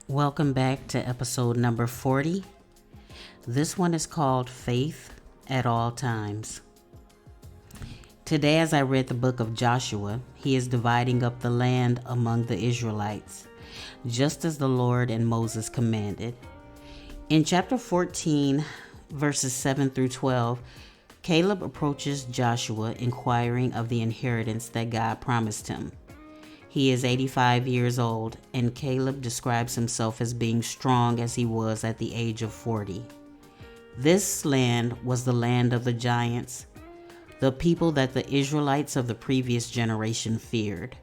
Welcome back to episode number 40. This one is called Faith at All Times. Today, as I read the book of Joshua, he is dividing up the land among the Israelites, just as the Lord and Moses commanded. In chapter 14, verses 7 through 12, Caleb approaches Joshua inquiring of the inheritance that God promised him. He is 85 years old, and Caleb describes himself as being strong as he was at the age of 40. This land was the land of the giants, the people that the Israelites of the previous generation feared.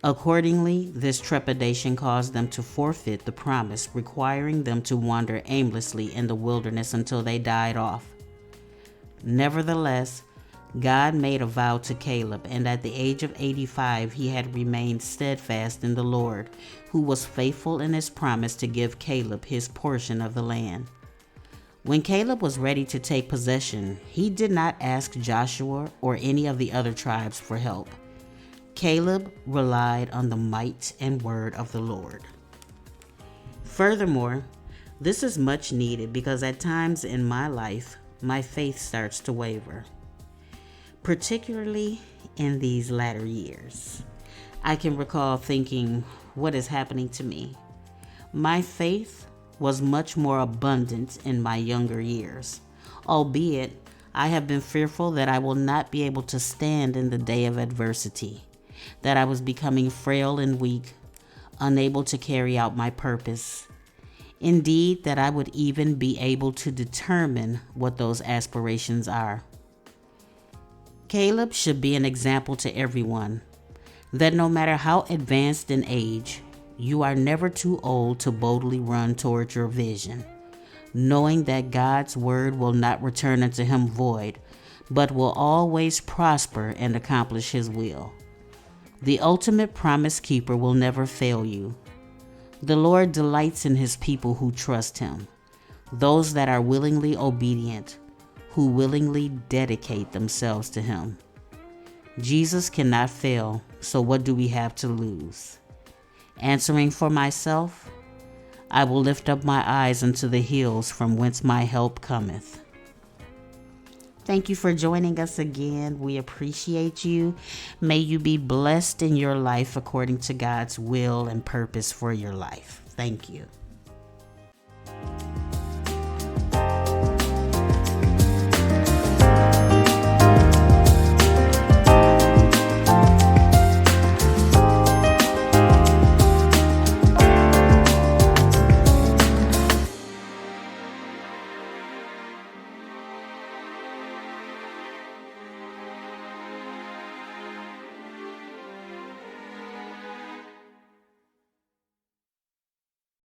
Accordingly, this trepidation caused them to forfeit the promise, requiring them to wander aimlessly in the wilderness until they died off. Nevertheless, God made a vow to Caleb, and at the age of 85 he had remained steadfast in the Lord, who was faithful in his promise to give Caleb his portion of the land. When Caleb was ready to take possession, he did not ask Joshua or any of the other tribes for help. Caleb relied on the might and word of the Lord. Furthermore, this is much needed because at times in my life, my faith starts to waver, particularly in these latter years. I can recall thinking, what is happening to me? My faith was much more abundant in my younger years, albeit I have been fearful that I will not be able to stand in the day of adversity, that I was becoming frail and weak, unable to carry out my purpose. Indeed, that I would even be able to determine what those aspirations are. Caleb should be an example to everyone, that no matter how advanced in age, you are never too old to boldly run towards your vision, knowing that God's word will not return unto him void, but will always prosper and accomplish his will. The ultimate promise keeper will never fail you. The Lord delights in his people who trust him, those that are willingly obedient, who willingly dedicate themselves to him. Jesus cannot fail, so what do we have to lose? Answering for myself, I will lift up my eyes unto the hills from whence my help cometh. Thank you for joining us again. We appreciate you. May you be blessed in your life according to God's will and purpose for your life. Thank you.